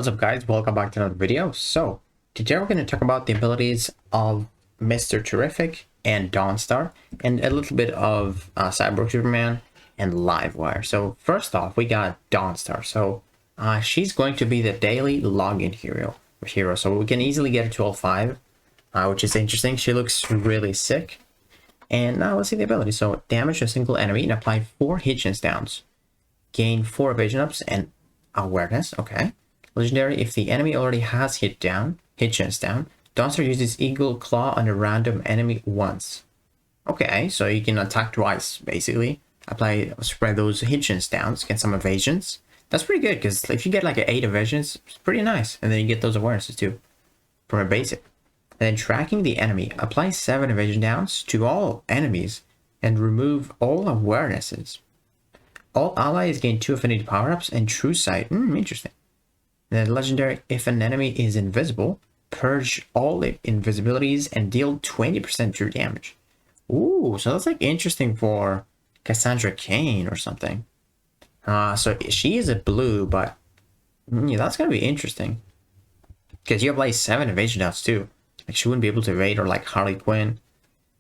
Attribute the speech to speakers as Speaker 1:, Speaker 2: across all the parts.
Speaker 1: What's up guys, welcome back to another video. So today we're going to talk about the abilities of Mr. Terrific and Dawnstar and a little bit of Cyborg Superman and Livewire. So first off, we got Dawnstar. So she's going to be the daily login hero. So we can easily get her to all 5, which is interesting. She looks really sick. And now let's see the ability. So damage a single enemy and apply 4 hit chance downs. Gain 4 evasion ups and awareness. Okay. Legendary, if the enemy already has hit chance down, Dawnstar uses Eagle Claw on a random enemy once. Okay, so you can attack twice, basically. Spread those hit chance downs, get some evasions. That's pretty good, because if you get like 8 evasions, it's pretty nice. And then you get those awarenesses too, from a basic. And then tracking the enemy, apply 7 evasion downs to all enemies, and remove all awarenesses. All allies gain 2 affinity power-ups and True Sight. Interesting. Then legendary, if an enemy is invisible, purge all invisibilities and deal 20% true damage. Ooh, so that's like interesting for Cassandra Cain or something. So she is a blue, but yeah, that's gonna be interesting. Because you apply 7 evasion downs too. Like she wouldn't be able to evade, or like Harley Quinn.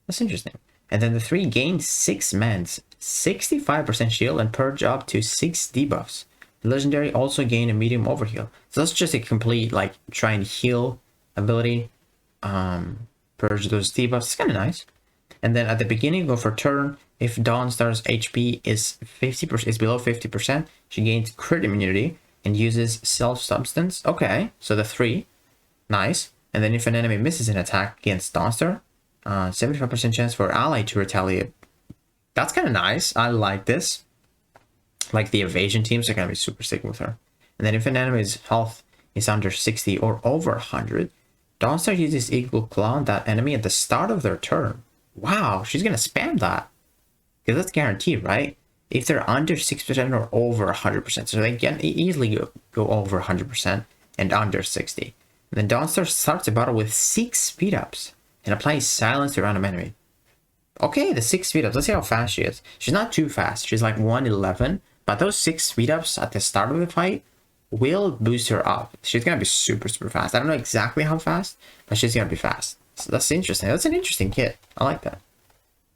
Speaker 1: That's interesting. And then the 3 gain 6 mends, 65% shield, and purge up to 6 debuffs. Legendary also gain a medium overheal. So that's just a complete like try and heal ability. Purge those debuffs. It's kind of nice. And then at the beginning of her turn, if Dawnstar's HP is below 50%, she gains crit immunity and uses self-substance. Okay, so the 3. Nice. And then if an enemy misses an attack against Dawnstar, 75% chance for ally to retaliate. That's kind of nice. I like this. Like the evasion teams are going to be super sick with her. And then if an enemy's health is under 60 or over 100, Dawnstar uses Eagle Claw on that enemy at the start of their turn. Wow, she's going to spam that. Because that's guaranteed, right? If they're under 6% or over 100%. So they can easily go over 100% and under 60. And then Dawnstar starts the battle with 6 speed ups and applies silence to a random enemy. Okay, the 6 speed ups. Let's see how fast she is. She's not too fast. She's like 111. But those 6 speed ups at the start of the fight will boost her up. She's going to be super, super fast. I don't know exactly how fast, but she's going to be fast. So that's interesting. That's an interesting kit. I like that.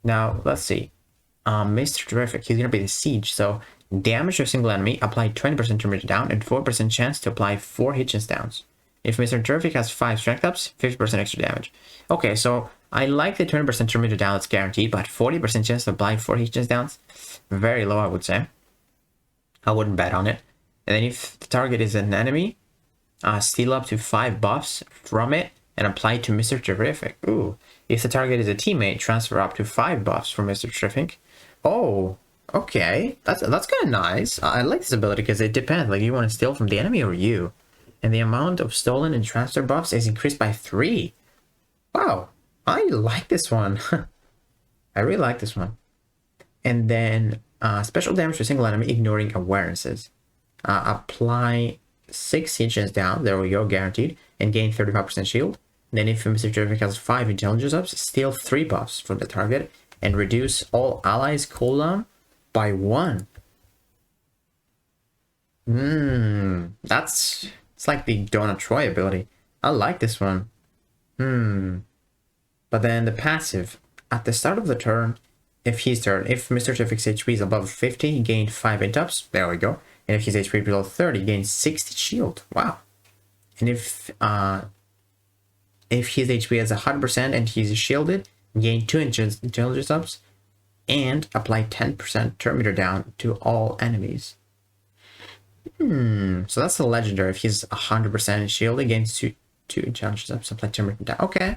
Speaker 1: Now, let's see. Mr. Terrific, he's going to be the Siege. So, damage to a single enemy, apply 20% turn down, and 4% chance to apply 4 hit chance downs. If Mr. Terrific has 5 strength ups, 50% extra damage. Okay, so I like the 20% turn down, that's guaranteed, but 40% chance to apply 4 hit chance downs, very low, I would say. I wouldn't bet on it. And then if the target is an enemy, steal up to 5 buffs from it and apply to Mr. Terrific. Ooh. If the target is a teammate, transfer up to 5 buffs from Mr. Terrific. Oh, okay. That's kind of nice. I like this ability because it depends. Like, you want to steal from the enemy or you. And the amount of stolen and transfer buffs is increased by 3. Wow. I like this one. I really like this one. And then special damage to a single enemy, ignoring awarenesses. Apply 6 hit chance down, there we go, guaranteed, and gain 35% shield. And then if Mr. Terrific has 5 intelligence ups, steal 3 buffs from the target and reduce all allies' cooldown by 1. It's like the Donna Troy ability. I like this one. But then the passive, at the start of the turn, if Mr. Terrific's HP is above 50, he gained 5 int ups. There we go. And if his HP is below 30, he gains 60 shield. Wow. And if his HP is 100% and he's shielded, gain 2 intelligence ups and apply 10% turn meter down to all enemies. So that's the legendary. If he's 100% shielded, gains 2 intelligence ups, apply 10 meter down. Okay.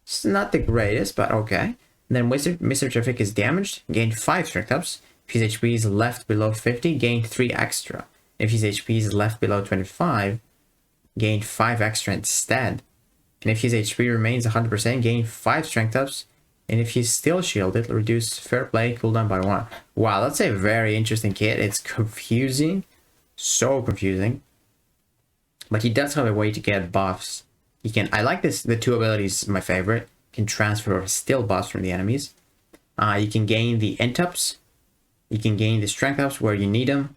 Speaker 1: It's not the greatest, but okay. And then Mr. Terrific is damaged, gain 5 strength ups. If his HP is left below 50, gain 3 extra. If his HP is left below 25, gain 5 extra instead. And if his HP remains 100%, gain 5 strength ups. And if he's still shielded, reduce fair play cooldown by 1. Wow, that's a very interesting kit. It's confusing. So confusing. But he does have a way to get buffs. I like this, the 2 abilities, my favorite. Can transfer or steal buffs from the enemies. You can gain the int ups. You can gain the strength ups where you need them.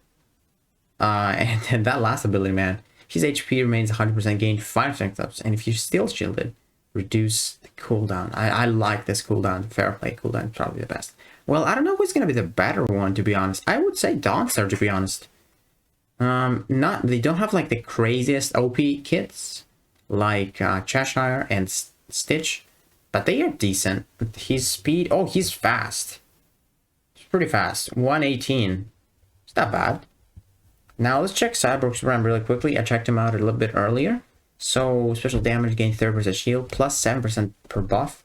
Speaker 1: And then that last ability, man. his HP remains 100%, gain 5 strength ups, and if you're still shielded, reduce the cooldown. I like this cooldown. Fair play cooldown is probably the best. Well, I don't know who's gonna be the better one, to be honest. I would say Dawnstar, to be honest. They don't have like the craziest OP kits like Cheshire and Stitch, but they are decent. His speed, oh, he's fast. He's pretty fast. 118. It's not bad. Now let's check Cyborg's RAM really quickly. I checked him out a little bit earlier. So special damage, gain 30% shield, plus 7% per buff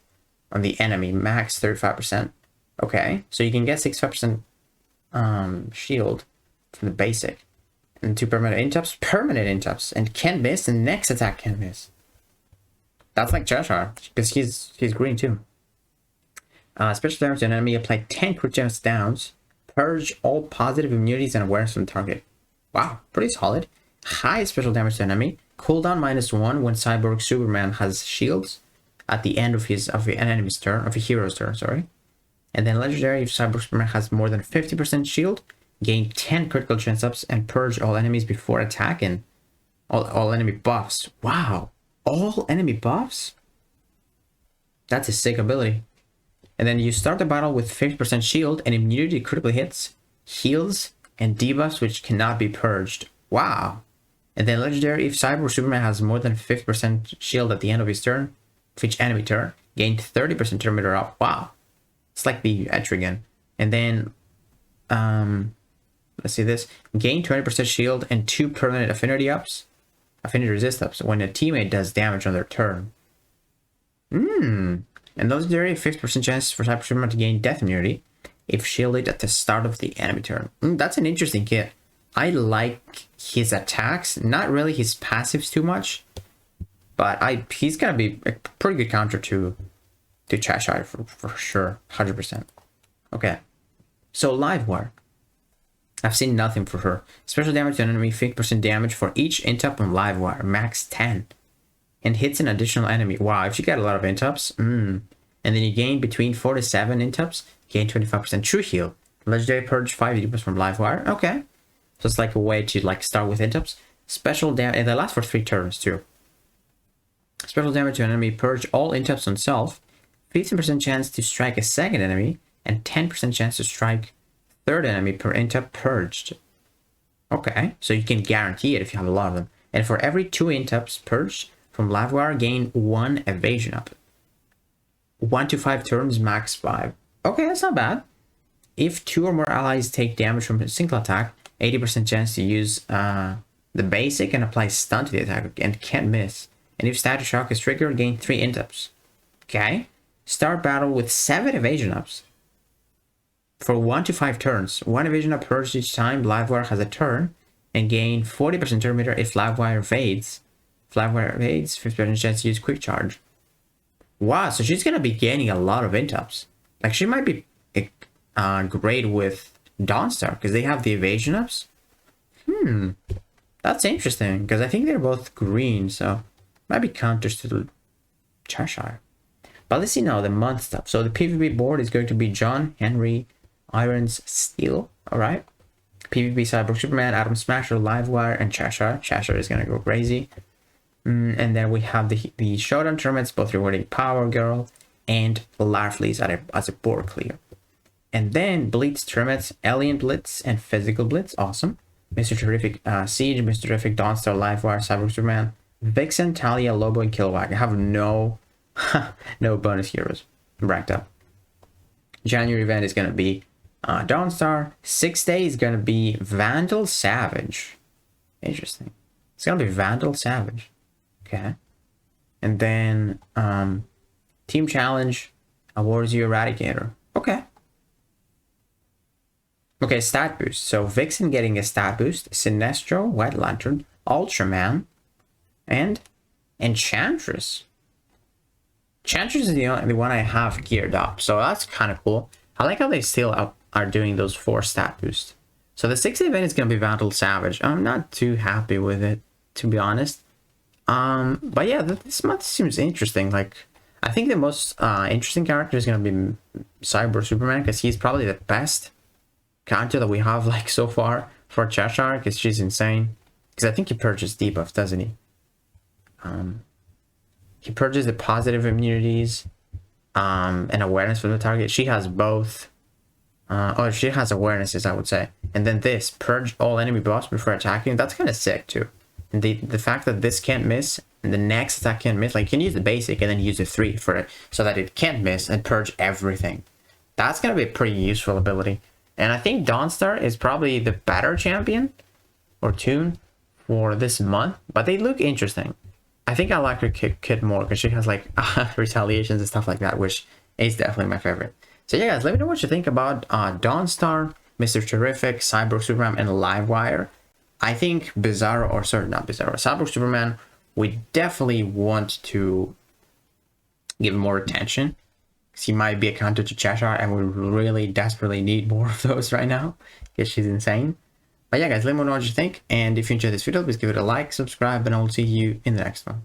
Speaker 1: on the enemy, max 35%. Okay, so you can get 65% shield from the basic. And 2 permanent interrupts, and can't miss, and next attack can't miss. That's like Cheshire, because he's green too. Special damage to an enemy, apply 10 crit gems downs, purge all positive immunities and awareness from the target. Wow, pretty solid. High special damage to enemy, cooldown -1 when Cyborg Superman has shields at the end of an enemy's turn, of a hero's turn, sorry. And then legendary, if Cyborg Superman has more than 50% shield, gain 10 critical chance ups and purge all enemies before attack and all enemy buffs. Wow, all enemy buffs? That's a sick ability. And then you start the battle with 50% shield and immunity to critical hits, heals, and debuffs which cannot be purged. Wow. And then legendary, if Cyborg Superman has more than 50% shield at the end of his turn, of each enemy turn, gain 30% turn meter up. Wow. It's like the Etrigan. And then let's see this. Gain 20% shield and 2 permanent affinity resist ups when a teammate does damage on their turn. And legendary, 50% chance for Cyborg Superman to gain death immunity if shielded at the start of the enemy turn. That's an interesting kit. I like his attacks, not really his passives too much, but he's gonna be a pretty good counter to Cheshire for sure, 100%. Okay, so Livewire. I've seen nothing for her. Special damage to an enemy, 50% damage for each int-up on Livewire, max 10. And hits an additional enemy. Wow, if you get a lot of int-ups, and then you gain between 4 to 7 int-ups, gain 25% true heal. Legendary purge 5 debuffs from Livewire. Okay. So it's like a way to like start with int-ups. Special damage, and they last for 3 turns too. Special damage to an enemy, purge all int-ups on self, 15% chance to strike a second enemy, and 10% chance to strike third enemy per int-up purged. Okay, so you can guarantee it if you have a lot of them. And for every 2 int-ups purged from Livewire, gain 1 evasion up. 1 to 5 turns, max 5. Okay, that's not bad. If 2 or more allies take damage from a single attack, 80% chance to use the basic and apply stun to the attack and can't miss. And if status shock is triggered, gain 3 int-ups. Okay, start battle with 7 evasion ups. For 1 to 5 turns, 1 evasion up purged each time Livewire has a turn, and gain 40% turn meter if Livewire evades. If Livewire evades, 50% chance to use quick charge. Wow, so she's gonna be gaining a lot of int-ups. Like she might be great with Dawnstar because they have the evasion ups. That's interesting because I think they're both green, so might be counters to the Cheshire. But let's see now the month stuff. So the PvP board is going to be John, Henry, Irons, Steel. All right. PvP Cyborg Superman, Atom Smasher, Livewire, and Cheshire. Cheshire is gonna go crazy. And then we have the Showdown tournaments, both rewarding Power Girl and Larfleeze as a board clear. And then Blitz tournaments, Alien Blitz and Physical Blitz. Awesome. Mr. Terrific Siege, Mr. Terrific Dawnstar, Livewire, Cyborg Superman, Vixen, Talia, Lobo, and Kilowag. I have no bonus heroes ranked up. January event is gonna be Dawnstar. 6 days is gonna be Vandal Savage. Interesting. It's gonna be Vandal Savage. Okay. And then Team Challenge awards you Eradicator. Okay. Okay, stat boost. So Vixen getting a stat boost, Sinestro, White Lantern, Ultraman, and Enchantress. Enchantress is the one I have geared up, so that's kind of cool. I like how they still are doing those 4 stat boosts. So the 6th event is going to be Vandal Savage. I'm not too happy with it, to be honest. But yeah, this month seems interesting. Like, I think the most interesting character is going to be Cyborg Superman, because he's probably the best character that we have like so far for Cheshire, because she's insane. Because I think he purchased debuff, doesn't he? He purchased the positive immunities and awareness for the target. She has both. Or she has awarenesses, I would say. And then this, purge all enemy buffs before attacking. That's kind of sick too. And the fact that this can't miss and the next attack can't miss, like you can use the basic and then use the 3 for it so that it can't miss and purge everything. That's gonna be a pretty useful ability. And I think Dawnstar is probably the better champion or toon for this month, but they look interesting. I think I like her kit more because she has like retaliations and stuff like that, which is definitely my favorite. So yeah, guys, let me know what you think about Dawnstar, Mr. Terrific, Cyborg Superman, and Livewire. I think Bizarro, or sorry, not Bizarro, Cyborg Superman, we definitely want to give more attention. Because he might be a counter to Cheshire, and we really desperately need more of those right now. Because she's insane. But yeah, guys, let me know what you think. And if you enjoyed this video, please give it a like, subscribe, and I will see you in the next one.